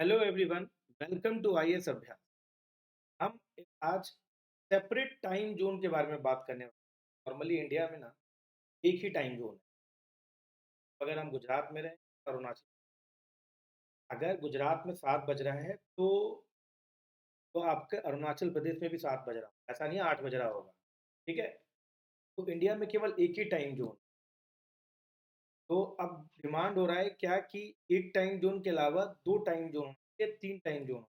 Hello everyone. Welcome to IAS Abhyas. हम आज separate time zone के बारे में बात करने वाले। नॉर्मली इंडिया में ना एक ही टाइम जोन है। अगर हम गुजरात में रहें, अरुणाचल, अगर गुजरात में 7 बज रहा है तो आपके अरुणाचल प्रदेश में भी 7 बज रहा होगा। ऐसा नहीं है 8 बज रहा होगा। ठीक है। तो इंडिया में केवल एक ही टाइम जोन। तो अब डिमांड हो रहा है क्या कि एक टाइम जोन के अलावा दो टाइम जोन या तीन टाइम जोन।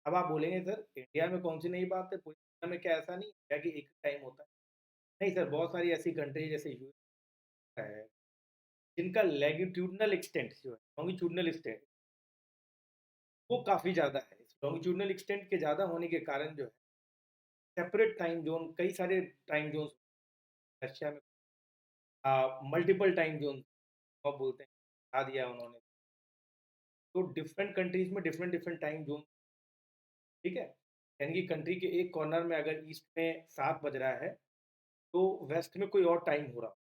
अब आप बोलेंगे सर इंडिया में कौन सी नई बात है, पूरी दुनिया में क्या ऐसा नहीं है क्या कि एक टाइम होता है? नहीं सर, बहुत सारी ऐसी कंट्री जैसे यूएस है जिनका लैगिट्यूडनल एक्सटेंट जो है, लॉन्गिट्यूडनल एक्सटेंट, वो काफ़ी ज़्यादा है। लॉन्गिट्यूडनल एक्सटेंट के ज़्यादा होने के कारण जो है सेपरेट टाइम जोन, कई सारे टाइम जोन रशिया में मल्टीपल टाइम जोन अब बोलते हैं, बता दिया उन्होंने। तो डिफरेंट कंट्रीज में डिफरेंट डिफरेंट टाइम जोन। ठीक है। यानी कि कंट्री के एक कॉर्नर में अगर ईस्ट में 7 बज रहा है तो वेस्ट में कोई और टाइम हो रहा है।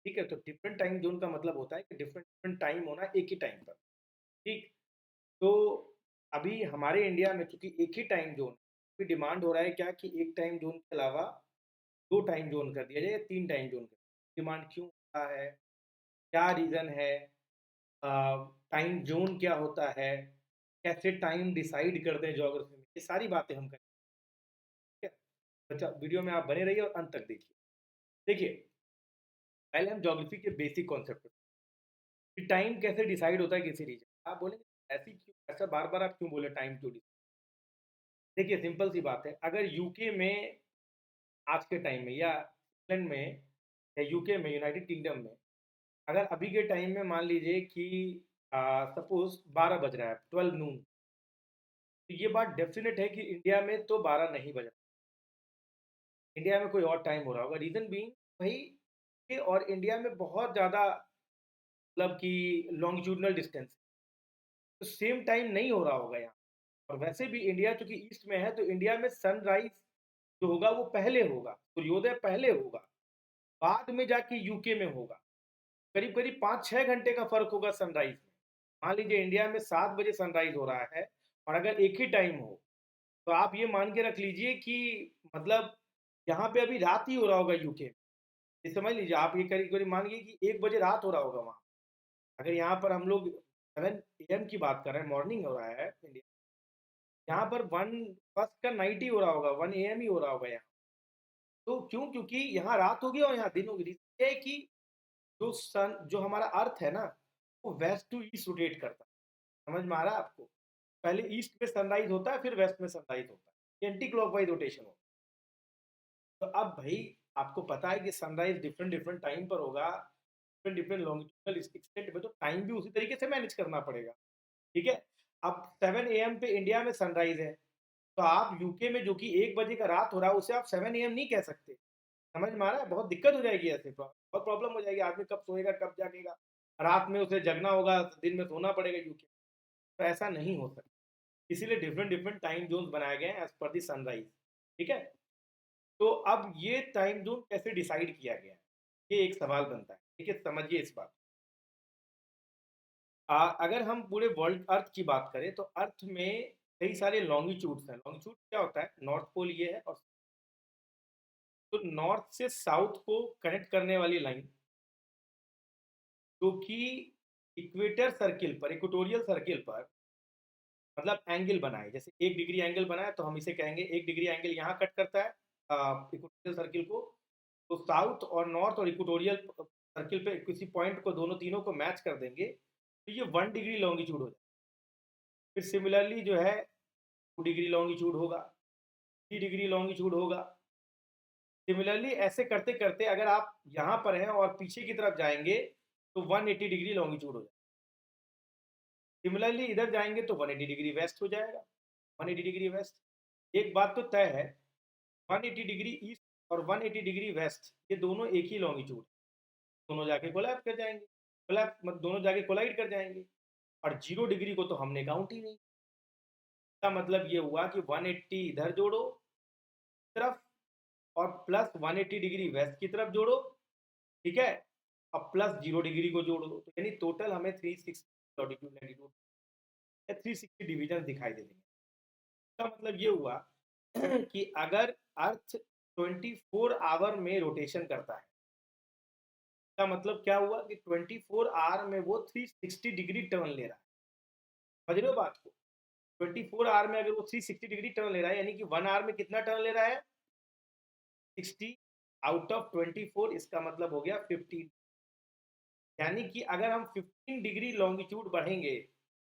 ठीक है। तो डिफरेंट टाइम जोन का मतलब होता है कि डिफरेंट डिफरेंट टाइम होना एक ही टाइम पर। ठीक। तो अभी हमारे इंडिया में चूंकि एक ही टाइम जोन, अभी डिमांड हो रहा है क्या कि एक टाइम जोन के अलावा दो टाइम जोन कर दिया जाए या तीन टाइम जोन कर। डिमांड क्यों होता है, क्या रीज़न है, टाइम जोन क्या होता है, कैसे टाइम डिसाइड करते हैं ज्योग्राफी में, ये सारी बातें हम करेंगे। ठीक है। अच्छा, वीडियो में आप बने रहिए और अंत तक देखिए। देखिए, पहले हम ज्योग्राफी के बेसिक कॉन्सेप्ट कि टाइम कैसे डिसाइड होता है किसी रीजन। आप बोलेंगे ऐसी क्यों, ऐसा बार बार आप क्यों बोले टाइम क्यों डिसाइड। देखिए, सिंपल सी बात है। अगर यूके में आज के टाइम में, या इंग्लैंड में, या यूके में, यूनाइटेड किंगडम में, अगर अभी के टाइम में मान लीजिए कि सपोज 12 बज रहा है, 12 नून, तो ये बात डेफिनेट है कि इंडिया में तो 12 नहीं बज रहा। इंडिया में कोई और टाइम हो रहा होगा। रीजन बीइंग भाई कि और इंडिया में बहुत ज़्यादा, मतलब कि लॉन्गिट्यूडनल डिस्टेंस, तो सेम टाइम नहीं हो रहा होगा यहाँ। और वैसे भी इंडिया चूंकि ईस्ट में है तो इंडिया में सनराइज जो होगा वो पहले होगा, सूर्योदय पहले होगा, बाद में जाके यूके में होगा। करीब करीब 5-6 घंटे का फर्क होगा सनराइज में। मान लीजिए इंडिया में 7 बजे सनराइज हो रहा है और अगर एक ही टाइम हो तो आप ये मान के रख लीजिए कि मतलब यहाँ पे अभी रात ही हो रहा होगा यूके में। ये समझ लीजिए आप, ये करीब करीब मान लीजिए कि 1 बजे रात हो रहा होगा वहाँ। अगर यहाँ पर हम लोग 7 AM की बात कर रहे हैं, मॉर्निंग हो रहा है इंडिया, यहाँ पर 1 फर्स्ट का नाइट ही हो रहा होगा, 1 AM ही हो रहा होगा यहाँ। तो क्यों? क्योंकि यहाँ रात होगी और यहाँ दिन होगी। ये है कि जो सन, जो हमारा अर्थ है ना, वो वेस्ट टू ईस्ट रोटेट करता है। समझ में आ रहा है आपको? पहले ईस्ट में सनराइज होता है, फिर वेस्ट में सनराइज होता है। एंटी क्लॉकवाइज रोटेशन होता है। तो अब भाई आपको पता है कि सनराइज डिफरेंट डिफरेंट टाइम पर होगा, डिफरेंट डिफरेंट लॉन्गिट्यूडनल एक्सटेंट में, तो टाइम भी उसी तरीके से मैनेज करना पड़ेगा। ठीक है। अब 7 AM पे इंडिया में सनराइज है, तो आप यूके में जो कि 1 बजे का रात हो रहा है उसे आप 7 AM नहीं कह सकते। समझ में आ रहा है? बहुत दिक्कत हो जाएगी, ऐसे बहुत प्रॉब्लम हो जाएगी। आदमी कब सोएगा, कब जागेगा, रात में उसे जगना होगा, दिन में सोना पड़ेगा यूके। तो ऐसा नहीं हो सकता। इसीलिए डिफरेंट डिफरेंट टाइम जोन बनाए गए हैं एज पर दी सनराइज। ठीक है। तो अब ये टाइम जोन कैसे डिसाइड किया गया है, ये एक सवाल बनता है। ठीक है, समझिए इस बात। अगर हम पूरे वर्ल्ड अर्थ की बात करें तो अर्थ में कई सारे लॉन्गिट्यूड्स हैं। लॉन्गिट्यूड क्या होता है? नॉर्थ पोल ये है, और तो नॉर्थ से साउथ को कनेक्ट करने वाली लाइन जो कि इक्वेटर सर्किल पर, इक्वेटोरियल सर्किल पर, मतलब एंगल बनाए, जैसे 1 डिग्री एंगल बनाए तो हम इसे कहेंगे 1 डिग्री एंगल यहाँ कट करता है इक्वेटोरियल सर्किल को। तो साउथ और नॉर्थ और इक्वेटोरियल सर्किल पे किसी पॉइंट को, दोनों तीनों को मैच कर देंगे तो ये 1 डिग्री लॉन्गिट्यूड हो जाए। फिर सिमिलरली जो है 2 डिग्री लॉन्गिट्यूड होगा, 3 डिग्री लॉन्गिट्यूड होगा। सिमिलरली ऐसे करते करते अगर आप यहाँ पर हैं और पीछे की तरफ जाएंगे तो 180 डिग्री लॉन्गिट्यूड हो जाएगा। सिमिलरली इधर जाएंगे तो 180 डिग्री वेस्ट हो जाएगा, 180 डिग्री वेस्ट। एक बात तो तय है, 180 डिग्री ईस्ट और 180 डिग्री वेस्ट ये दोनों एक ही लॉन्गिट्यूड, दोनों जाके कोलैप्स कर जाएंगे, कोलैप्स मतलब दोनों जाके कोलाइड कर जाएंगे। और 0 डिग्री को तो हमने काउंट ही नहीं। इसका मतलब ये हुआ कि 180 इधर जोड़ो तरफ और प्लस 180 डिग्री वेस्ट की तरफ जोड़ो। ठीक है। अब प्लस 0 डिग्री को जोड़ो, तो यानी टोटल हमें 360 लॉटिट्यूड लैटिट्यूड। या 360 डिवीजन दिखाई दे देंगे। इसका मतलब ये हुआ कि अगर अर्थ 24 आवर में रोटेशन करता है, इसका मतलब क्या हुआ कि 24 आवर में वो 360 डिग्री टर्न ले रहा है। समझ रहे हो बात को? 24 आवर में अगर वो 360 डिग्री टर्न ले रहा है, यानी कि 1 आवर में कितना टर्न ले रहा है? 60 आउट ऑफ 24, इसका मतलब हो गया 15। यानी कि अगर हम 15 डिग्री लॉन्गिट्यूड बढ़ेंगे,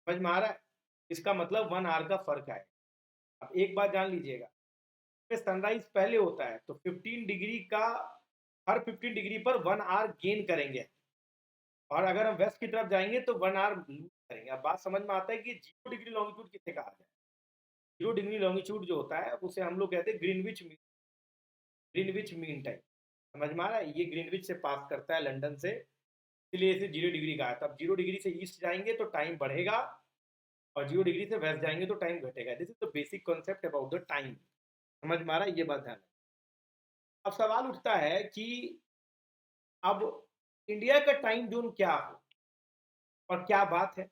समझ में आ रहा है? इसका मतलब 1 आवर का फर्क आए। अब एक बात जान लीजिएगा, सनराइज पहले होता है तो 15 डिग्री का, हर 15 डिग्री पर 1 आवर गेन करेंगे, और अगर हम वेस्ट की तरफ जाएंगे तो 1 आवर लूज करेंगे। अब बात समझ में आता है कि 0 डिग्री लॉन्गिट्यूड किसे कहा जाए? 0 डिग्री लॉन्गिट्यूड जो होता है उसे हम लोग कहते हैं ग्रीनविच मीन टाइम। समझ में आ रहा है? ये ग्रीनविच से पास करता है, लंदन से, इसलिए इसे 0 डिग्री कहा है। तब 0 डिग्री से ईस्ट जाएंगे तो टाइम बढ़ेगा, और 0 डिग्री से वेस्ट जाएंगे तो टाइम घटेगा। This is the basic concept about the time. समझ में आ रहा है? ये बात ध्यान रखना। अब सवाल उठता है कि अब इंडिया का टाइम जोन क्या हो और क्या बात है।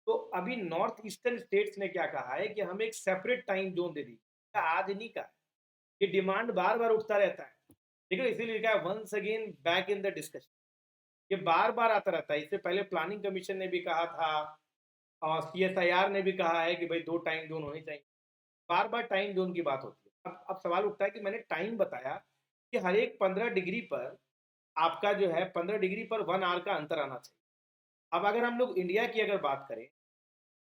तो अभी नॉर्थ ईस्टर्न स्टेट्स ने क्या कहा है कि हमें एक सेपरेट टाइम जोन दे दी। आज नहीं का, ये डिमांड बार बार उठता रहता है, ठीक है? इसीलिए लिखा है once again back in the discussion. ये बार बार आता रहता है। इससे पहले प्लानिंग कमीशन ने भी कहा था, और CSIR ने भी कहा है कि भाई 2 टाइम जोन होने चाहिए। बार बार टाइम जोन की बात होती है। अब सवाल उठता है कि मैंने टाइम बताया कि हर एक 15 डिग्री पर आपका जो है 15 डिग्री पर 1 आवर का अंतर आना चाहिए। अब अगर हम लोग इंडिया की अगर बात करें,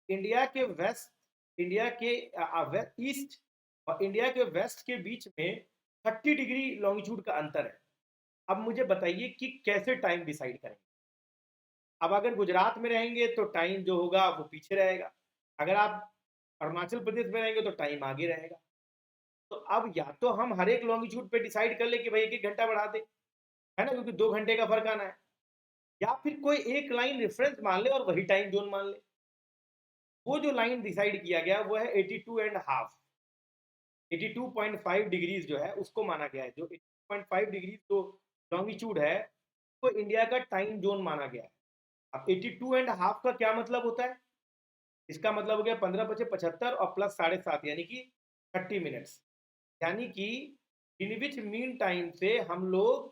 इंडिया के वेस्ट, इंडिया के ईस्ट और इंडिया के वेस्ट के बीच में 30 डिग्री लॉन्गिट्यूड का अंतर है। अब मुझे बताइए कि कैसे टाइम डिसाइड करेंगे। अब अगर गुजरात में रहेंगे तो टाइम जो होगा वो पीछे रहेगा, अगर आप अरुणाचल प्रदेश में रहेंगे तो टाइम आगे रहेगा। तो अब या तो हम हर एक लॉन्गिट्यूड पे डिसाइड कर ले कि भाई 1-1 घंटा बढ़ा दे, है ना, क्योंकि 2 घंटे का फर्क आना है, या फिर कोई एक लाइन रेफरेंस मान ले और वही टाइम जोन मान ले। वो जो लाइन डिसाइड किया गया वो है 82.5, 82.5 डिग्रीज जो है उसको माना गया है। जो 82.5 डिग्रीज जो लॉन्गिट्यूड है वो इंडिया का टाइम जोन माना गया है। अब 82.5 का क्या मतलब होता है? इसका मतलब हो गया 15 × 5 = 75 और प्लस 7.5 यानी कि 30 मिनट्स। यानी कि ग्रीनविच मीन टाइम से हम लोग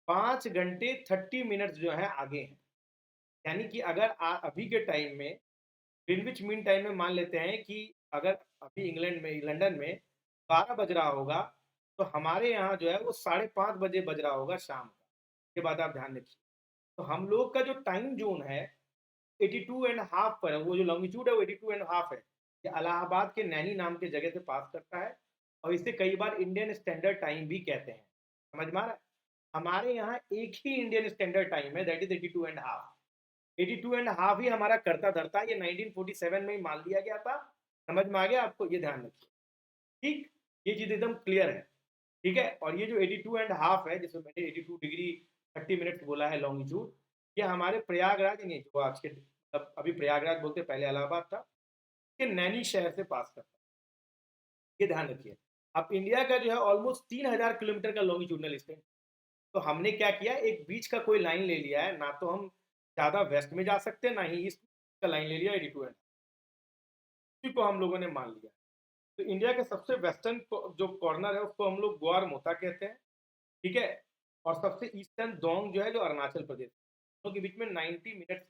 5 घंटे 30 मिनट्स जो है आगे हैं। यानी कि अगर अभी के टाइम में ग्रीनविच मीन टाइम में मान लेते हैं कि अगर अभी इंग्लैंड में, लंदन में 12 बज रहा होगा, तो हमारे यहाँ जो है वो 5:30 बजे बज रहा होगा शाम का। ये बात आप ध्यान रखिए। तो हम लोग का जो टाइम जोन है 82.5 पर है, वो जो लॉन्गिट्यूड है वो 82.5 है। ये इलाहाबाद के नैनी नाम के जगह से पास करता है, और इसे कई बार इंडियन स्टैंडर्ड टाइम भी कहते हैं। समझ में आ रहा है? हमारे यहाँ एक ही इंडियन स्टैंडर्ड टाइम है, दैट इज 82.5। 82.5 ही हमारा करता धरता, ये 1947 में ही मान लिया गया था। समझ में आ गया आपको? ये ध्यान रखिए, ठीक? ये चीज एकदम क्लियर है, ठीक है? और ये जो 82.5 है, जिसमें मैंने 82 डिग्री 30 मिनट्स बोला है लॉन्गिट्यूड, ये हमारे प्रयागराज नहीं, जो आज के मतलब अभी प्रयागराज बोलते, पहले इलाहाबाद था, कि नैनी शहर से पास करता है। ये ध्यान रखिए। अब इंडिया का जो है ऑलमोस्ट 3000 किलोमीटर का लॉन्गिट्यूडनल स्पेन। तो हमने क्या किया, एक बीच का कोई लाइन ले लिया है, ना तो हम ज़्यादा वेस्ट में जा सकते ना ही ईस्ट का लाइन ले लिया 82 है, इसी को हम लोगों ने मान लिया। तो इंडिया के सबसे वेस्टर्न जो कॉर्नर है उसको हम लोग गोवारमोता कहते हैं, ठीक है? और सबसे ईस्टर्न दोंग जो है, जो अरुणाचल प्रदेश, दोनों के बीच में 90 मिनट्स,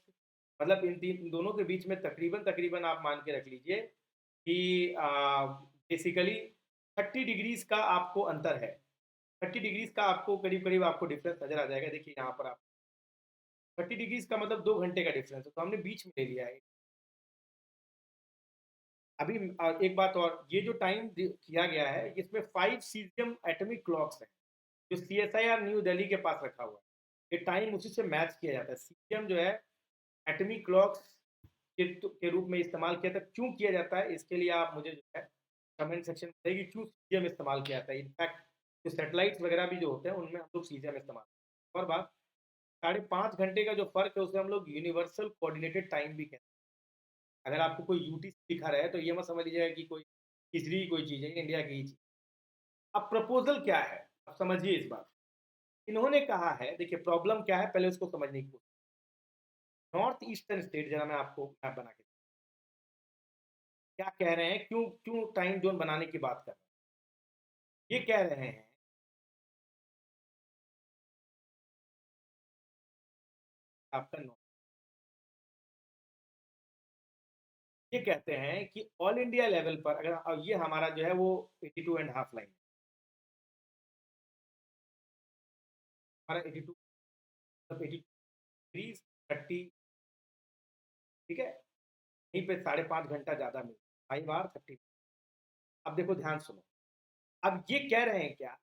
मतलब इन तीन दोनों के बीच में तकरीबन तकरीबन आप मान के रख लीजिए कि बेसिकली 30 डिग्रीज का आपको अंतर है। 30 डिग्रीज का आपको करीब करीब आपको डिफरेंस नजर आ जाएगा। देखिए यहाँ पर आप 30 डिग्रीज का मतलब 2 घंटे का डिफरेंस है, तो हमने बीच में ले लिया है। अभी एक बात और, ये जो टाइम किया गया है इसमें 5 सीजियम एटॉमिक क्लॉक्स हैं, जो CSIR न्यू दिल्ली के पास रखा हुआ है। ये टाइम उसी से मैच किया जाता है। सीजियम जो है एटॉमिक क्लॉक्स के रूप में इस्तेमाल किया जाता है। क्यों किया जाता है इसके लिए आप मुझे जो है कमेंट सेक्शन में बताइए, क्यों सीजियम इस्तेमाल किया जाता है। इनफैक्ट जो सैटेलाइट्स वगैरह भी जो होते हैं उनमें हम लोग सीजियम इस्तेमाल करते हैं। और बात, 5.5 घंटे का जो फर्क है उसे हम लोग यूनिवर्सल कोऑर्डिनेटेड टाइम भी कहते हैं। अगर आपको कोई UTC दिखा रहा है तो ये मत समझ लीजिएगा कि कोई तीसरी कोई चीज़ है, इंडिया की ही चीज़। अब प्रपोजल क्या है, अब समझिए इस बात। इन्होंने कहा है, देखिए प्रॉब्लम क्या है पहले उसको समझने की कोशिश। नॉर्थ ईस्टर्न स्टेट, जरा मैं आपको मैप बना के क्या कह रहे हैं, क्यों क्यों टाइम जोन बनाने की बात कर रहे हैं? ये कह रहे हैं आपका नो ये कहते हैं कि ऑल इंडिया लेवल पर अगर अब ये हमारा जो है वो 82 एंड हाफ लाइन, हमारा 82 मतलब 83 30, ठीक है, यहीं पे 5.5 घंटा ज़्यादा मिलता है, 5 बार 30। अब देखो ध्यान सुनो, अब ये कह रहे हैं क्या,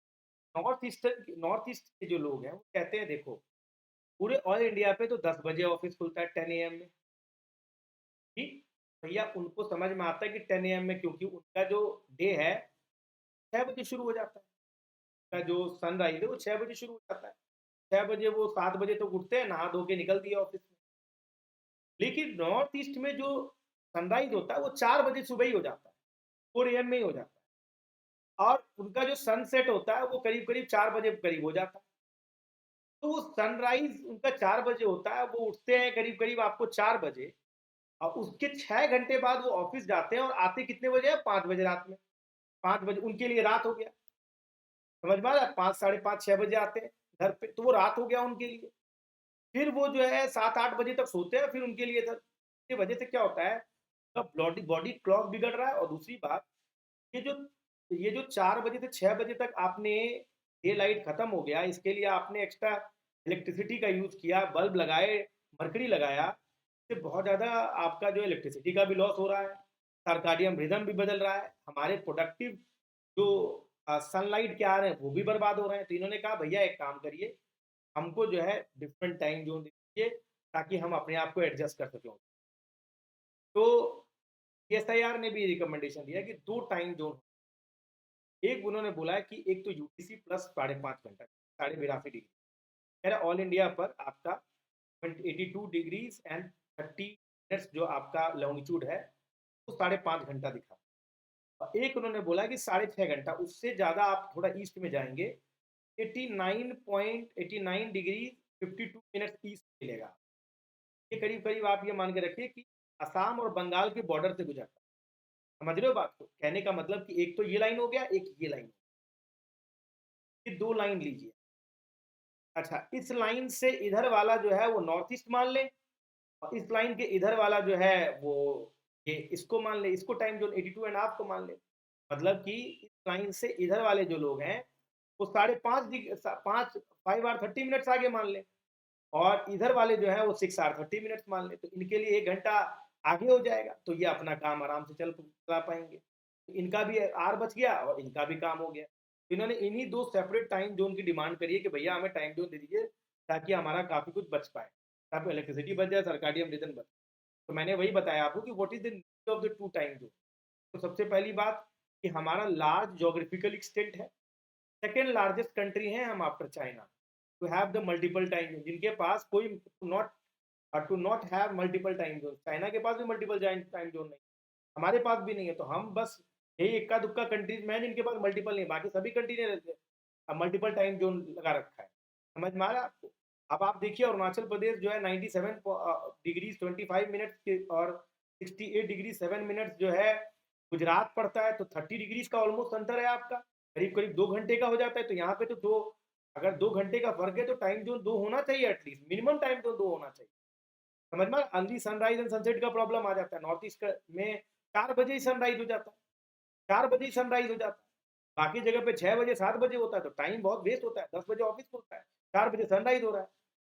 नॉर्थ ईस्ट के जो लोग हैं वो कहते हैं देखो, पूरे ऑल इंडिया पे तो 10 बजे ऑफिस खुलता है 10 AM में, ठीक, भैया उनको समझ में आता है कि 10 AM में, क्योंकि उनका जो डे है 6 बजे शुरू हो जाता है, उनका जो सनराइज है वो 6 बजे शुरू हो जाता है, 6 बजे वो 7 बजे तक उठते हैं, नहा धो के निकल दिए ऑफिस में। लेकिन नॉर्थ ईस्ट में जो सनराइज होता है वो 4 बजे सुबह ही हो जाता है, 4 AM में ही हो जाता है, और उनका जो सनसेट होता है वो करीब करीब 4 बजे करीब हो जाता है। तो वो सनराइज उनका 4 बजे होता है, वो उठते हैं करीब करीब आपको 4 बजे, और उसके 6 घंटे बाद वो ऑफिस जाते हैं, और आते कितने बजे हैं, 5 बजे रात में, 5 बजे उनके लिए रात हो गया, समझ में आ रहा है, 5 साढ़े 5 6 बजे आते हैं घर पे, तो वो रात हो गया उनके लिए। फिर वो जो है 7 8 बजे तक सोते हैं, फिर उनके लिए इसकी वजह से क्या होता है, बॉडी बॉडी क्लॉक बिगड़ रहा है, और दूसरी बात, ये जो ये जो 4 बजे से 6 बजे तक आपने डे लाइट खत्म हो गया, इसके लिए आपने एक्स्ट्रा इलेक्ट्रिसिटी का यूज किया, बल्ब लगाए, मरकरी लगाया, इससे बहुत ज़्यादा आपका जो इलेक्ट्रिसिटी का भी लॉस हो रहा है, सर्काडियम रिदम भी बदल रहा है, हमारे प्रोडक्टिव जो सनलाइट के आ रहे हैं वो भी बर्बाद हो रहे हैं। तो इन्होंने कहा भैया एक काम करिए, हमको जो है डिफरेंट टाइम जोन दीजिए, ताकि हम अपने आप को एडजस्ट कर सकें। तो एसआईआर ने भी रिकमेंडेशन दिया कि 2 टाइम जोन, एक उन्होंने बोला है कि एक तो यूटीसी प्लस 5.5 घंटा, 82.5 डिग्री, कह रहा ऑल इंडिया पर आपका 82 डिग्रीज एंड 30 मिनट्स जो आपका लॉन्गिट्यूड है वो 5.5 घंटा दिखा। और एक उन्होंने बोला कि 6.5 घंटा, उससे ज़्यादा आप थोड़ा ईस्ट में जाएंगे, 89.89 डिग्री 52 मिनट्स ईस्ट मिलेगा। ये करीब करीब आप ये मान के रखिए कि असम और बंगाल के बॉर्डर से गुजरता है। समझ रहे हो बात को, कहने का मतलब कि एक तो ये लाइन हो गया, एक ये लाइन, ये 2 लाइन लीजिए। अच्छा, इस लाइन से इधर वाला जो है वो नॉर्थ ईस्ट मान ले, और इस लाइन के इधर वाला जो है वो ये इसको मान ले, इसको टाइम जोन 82.5 को मान ले। मतलब कि इस लाइन से इधर वाले जो लोग हैं वो 5.5 5 hour 30 minutes आगे मान ले, और इधर वाले जो है वो 6 hour 30 minutes मान ले, तो इनके लिए 1 घंटा आगे हो जाएगा, तो ये अपना काम आराम से चला पाएंगे, तो इनका भी आर बच गया और इनका भी काम हो गया। तो इन्होंने इन्हीं 2 सेपरेट टाइम जोन की डिमांड करी है कि भैया हमें टाइम जोन दे दीजिए, ताकि हमारा काफ़ी कुछ बच पाए, ताकि इलेक्ट्रिसिटी बच जाए, सर्काडियम रिदम बच। तो मैंने वही बताया आपको कि what is the need of the 2 time zone. तो सबसे पहली बात कि हमारा लार्ज जोग्राफिकल एक्सटेंट है, सेकेंड लार्जेस्ट कंट्री है हम after China, to have the multiple time zone, जिनके पास कोई not to not have multiple time zone. China के पास भी मल्टीपल टाइम जोन नहीं, हमारे पास भी नहीं है, तो हम बस यही इक्का दुक्का कंट्रीज में है जिनके पास मल्टीपल नहीं, बाकी सभी कंट्री ने मल्टीपल टाइम जोन लगा रखा है। समझ में आ रहा है आपको? अब आप देखिए अरुणाचल प्रदेश जो है 97 डिग्रीज 25 मिनट्स के, और 68 डिग्री 7 मिनट्स जो है गुजरात पड़ता है, तो 30 डिग्रीज का ऑलमोस्ट अंतर है आपका, करीब करीब 2 घंटे का हो जाता है। तो यहाँ पे तो दो, अगर 2 घंटे का फर्क है तो टाइम जोन 2 होना चाहिए, एटलीस्ट मिनिमम टाइम जोन 2 होना चाहिए। समझ में अर्ली सनराइज एंड सनसेट का प्रॉब्लम आ जाता है नॉर्थ ईस्ट में, 4 बजे ही सनराइज हो जाता है, 4 बजे ही सनराइज हो जाता है, बाकी जगह पे 6 बजे 7 बजे होता है, तो टाइम बहुत वेस्ट होता है, 10 बजे ऑफिस खुलता है, 4 बजे सनराइज हो रहा है,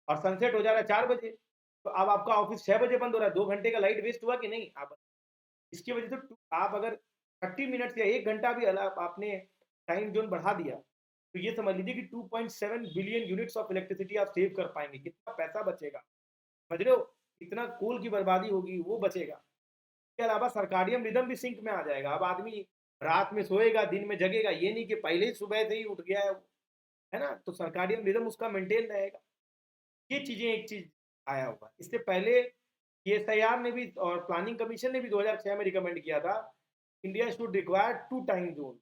और सनसेट हो जा रहा है 4 बजे, तो अब आपका ऑफिस 6 बजे बंद हो रहा है, 2 घंटे का लाइट वेस्ट हुआ कि नहीं आप, इसकी वजह से आप अगर 30 मिनट्स या 1 घंटा भी आपने टाइम जोन बढ़ा दिया, तो ये समझ लीजिए कि 2.7 बिलियन यूनिट्स ऑफ इलेक्ट्रिसिटी आप सेव कर पाएंगे, कितना पैसा बचेगा, समझ रहे हो, कितना कोल की बर्बादी होगी वो बचेगा। इसके अलावा सर्काडियम रिदम भी सिंक में आ जाएगा, अब आदमी रात में सोएगा दिन में जगेगा, ये नहीं कि पहले ही सुबह से ही उठ गया है ना, तो सर्काडियम रिदम उसका मेंटेन रहेगा। ये चीजें एक चीज आया हुआ, इससे पहले एसआईआर ने भी और प्लानिंग कमीशन ने भी 2006 में रिकमेंड किया था, India should require 2 time zone,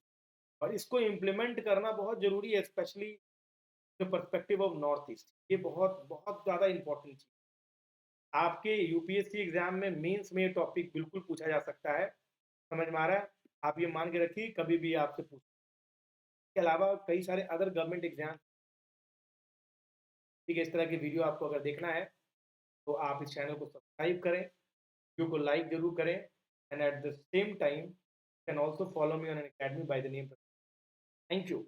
और इसको इम्प्लीमेंट करना बहुत जरूरी है, specially the perspective of north east, ये बहुत बहुत ज़्यादा इंपॉर्टेंट चीज़। आपके यूपीएससी एग्जाम में मेंस में ये टॉपिक बिल्कुल पूछा जा सकता है समझ में आ रहा है? आप ये मान के रखिए कभी भी आपसे पूछ के अलावा कई सारे अदर गवर्नमेंट एग्ज़ाम, ठीक है, इस तरह की वीडियो आपको अगर देखना है, तो आप इस चैनल को सब्सक्राइब करें, वीडियो को लाइक ज़रूर करें and at the same time you can also follow me on an academy by the name. Thank you.